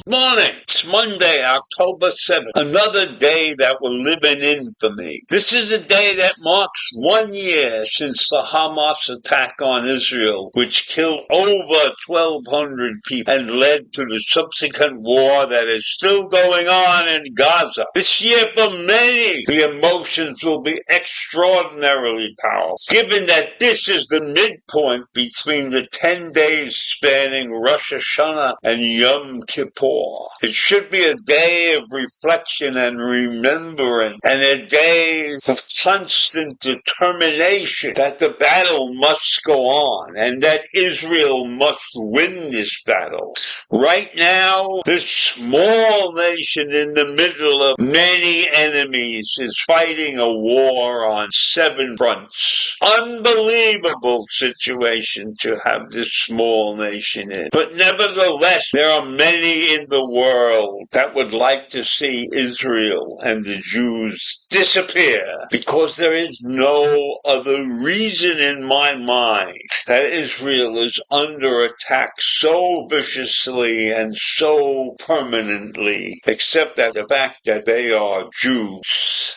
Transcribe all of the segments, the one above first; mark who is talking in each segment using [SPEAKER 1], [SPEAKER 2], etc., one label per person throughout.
[SPEAKER 1] Morning. It's Monday, October 7th. Another day that will live in infamy. This is a day that marks 1 year since the Hamas attack on Israel, which killed over 1,200 people and led to the subsequent war that is still going on in Gaza. This year, for many, the emotions will be extraordinarily powerful, given that this is the midpoint between the 10 days spanning Rosh Hashanah and Yom Kippur. It should be a day of reflection and remembrance, and a day of constant determination that the battle must go on, and that Israel must win this battle. Right now, this small nation in the middle of many enemies is fighting a war on 7 fronts. Unbelievable situation to have this small nation in. But nevertheless, there are many in the world that would like to see Israel and the Jews disappear, because there is no other reason in my mind that Israel is under attack so viciously and so permanently, except that the fact that they are Jews.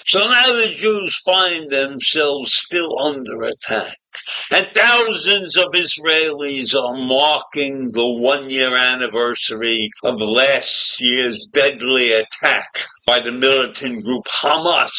[SPEAKER 1] So now the Jews find themselves still under attack. And thousands of Israelis are marking the 1-year anniversary of last year's deadly attack by the militant group Hamas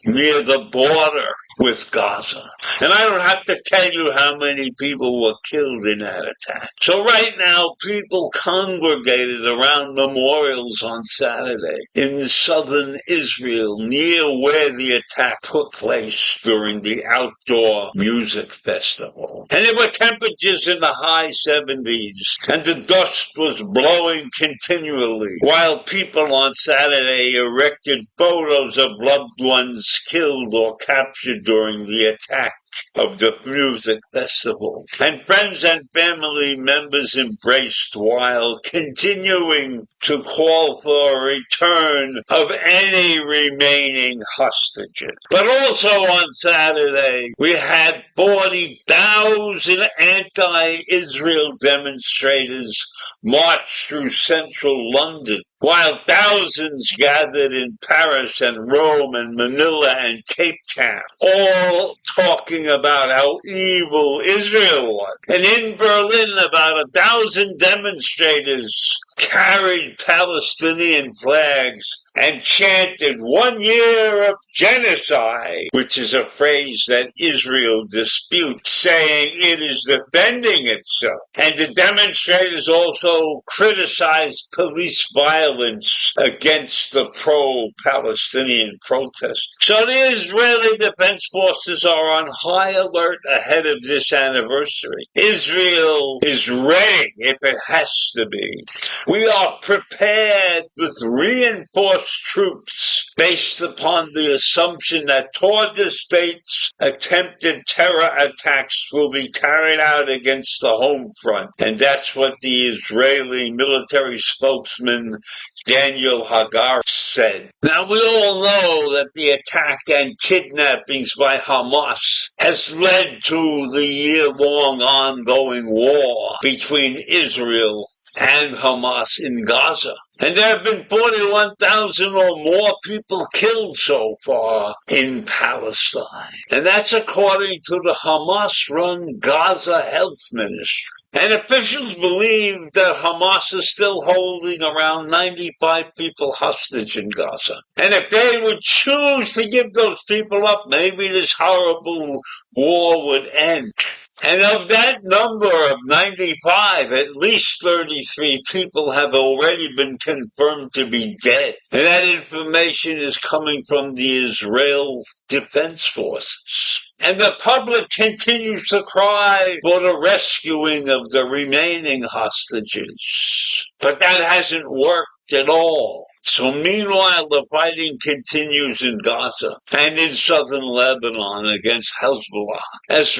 [SPEAKER 1] near the border with Gaza. And I don't have to tell you how many people were killed in that attack. So right now, people congregated around memorials on Saturday in southern Israel, near where the attack took place during the outdoor music festival. And there were temperatures in the high 70s, and the dust was blowing continually, while people on Saturday erected photos of loved ones killed or captured during the attack of the music festival. And friends and family members embraced while continuing to call for a return of any remaining hostages. But also on Saturday, we had 40,000 anti-Israel demonstrators march through central London, while thousands gathered in Paris and Rome and Manila and Cape Town, all talking about how evil Israel was. And in Berlin, about 1,000 demonstrators carried Palestinian flags and chanted 1 year of genocide, which is a phrase that Israel disputes, saying it is defending itself. And the demonstrators also criticized police violence against the pro-Palestinian protesters. So the Israeli Defense Forces are on high alert ahead of this anniversary. Israel is ready if it has to be. We are prepared with reinforced troops based upon the assumption that toward the states, attempted terror attacks will be carried out against the home front. And that's what the Israeli military spokesman Daniel Hagar said. Now, we all know that the attack and kidnappings by Hamas has led to the year-long ongoing war between Israel and Hamas in Gaza. And there have been 41,000 or more people killed so far in Palestine. And that's according to the Hamas-run Gaza Health Ministry. And officials believe that Hamas is still holding around 95 people hostage in Gaza. And if they would choose to give those people up, maybe this horrible war would end. And of that number of 95, at least 33 people have already been confirmed to be dead. And that information is coming from the Israel Defense Forces. And the public continues to cry for the rescuing of the remaining hostages. But that hasn't worked at all. So meanwhile, the fighting continues in Gaza and in southern Lebanon against Hezbollah as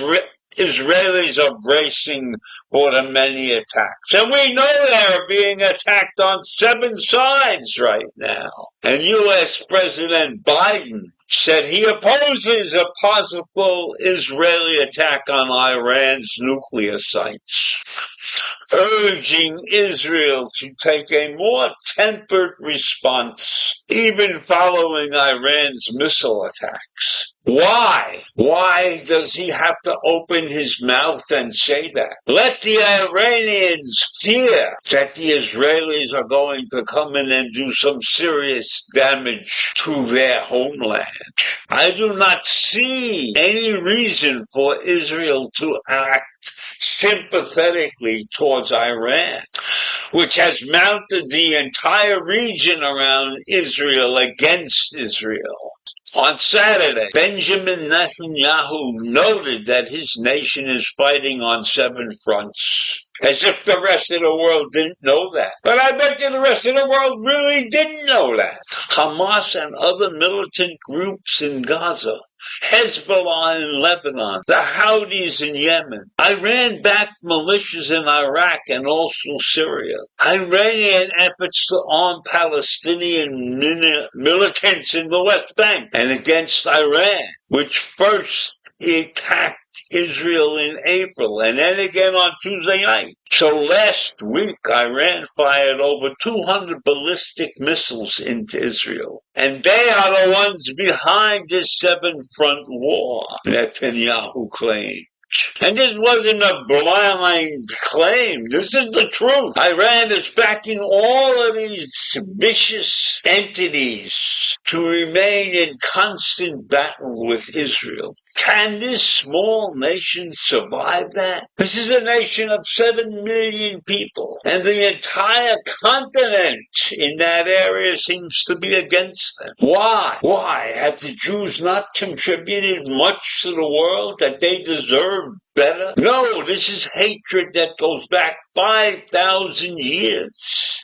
[SPEAKER 1] Israelis are bracing for the many attacks. And we know they're being attacked on 7 sides right now. And U.S. President Biden said he opposes a possible Israeli attack on Iran's nuclear sites, urging Israel to take a more tempered response, even following Iran's missile attacks. Why? Why does he have to open his mouth and say that? Let the Iranians fear that the Israelis are going to come in and do some serious damage to their homeland. I do not see any reason for Israel to act sympathetically towards Iran, which has mounted the entire region around Israel against Israel. On Saturday, Benjamin Netanyahu noted that his nation is fighting on 7 fronts, as if the rest of the world didn't know that. But I bet you the rest of the world really didn't know that. Hamas and other militant groups in Gaza, Hezbollah in Lebanon, the Houthis in Yemen, Iran-backed militias in Iraq and also Syria, Iranian efforts to arm Palestinian militants in the West Bank and against Iran, which first attacked Israel in April and then again on Tuesday night. So last week, Iran fired over 200 ballistic missiles into Israel. And they are the ones behind this 7-front war, Netanyahu claimed. And this wasn't a blind claim. This is the truth. Iran is backing all of these vicious entities to remain in constant battle with Israel. Can this small nation survive that? This is a nation of 7 million people, and the entire continent in that area seems to be against them. Why? Why? Have the Jews not contributed much to the world that they deserve better? No, this is hatred that goes back 5,000 years.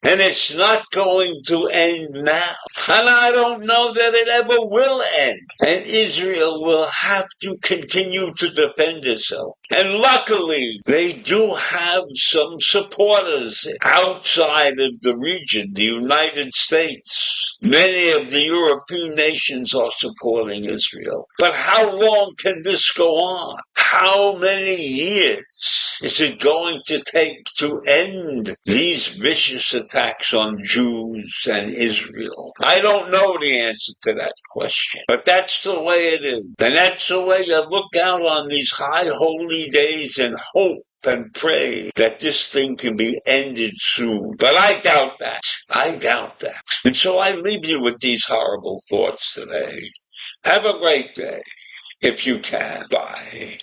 [SPEAKER 1] And it's not going to end now. And I don't know that it ever will end. And Israel will have to continue to defend itself. And luckily, they do have some supporters outside of the region, the United States. Many of the European nations are supporting Israel. But how long can this go on? How many years is it going to take to end these vicious attacks on Jews and Israel? I don't know the answer to that question, but that's the way it is. And that's the way you look out on these high holy days and hope and pray that this thing can be ended soon. But I doubt that. I doubt that. And so I leave you with these horrible thoughts today. Have a great day, if you can. Bye.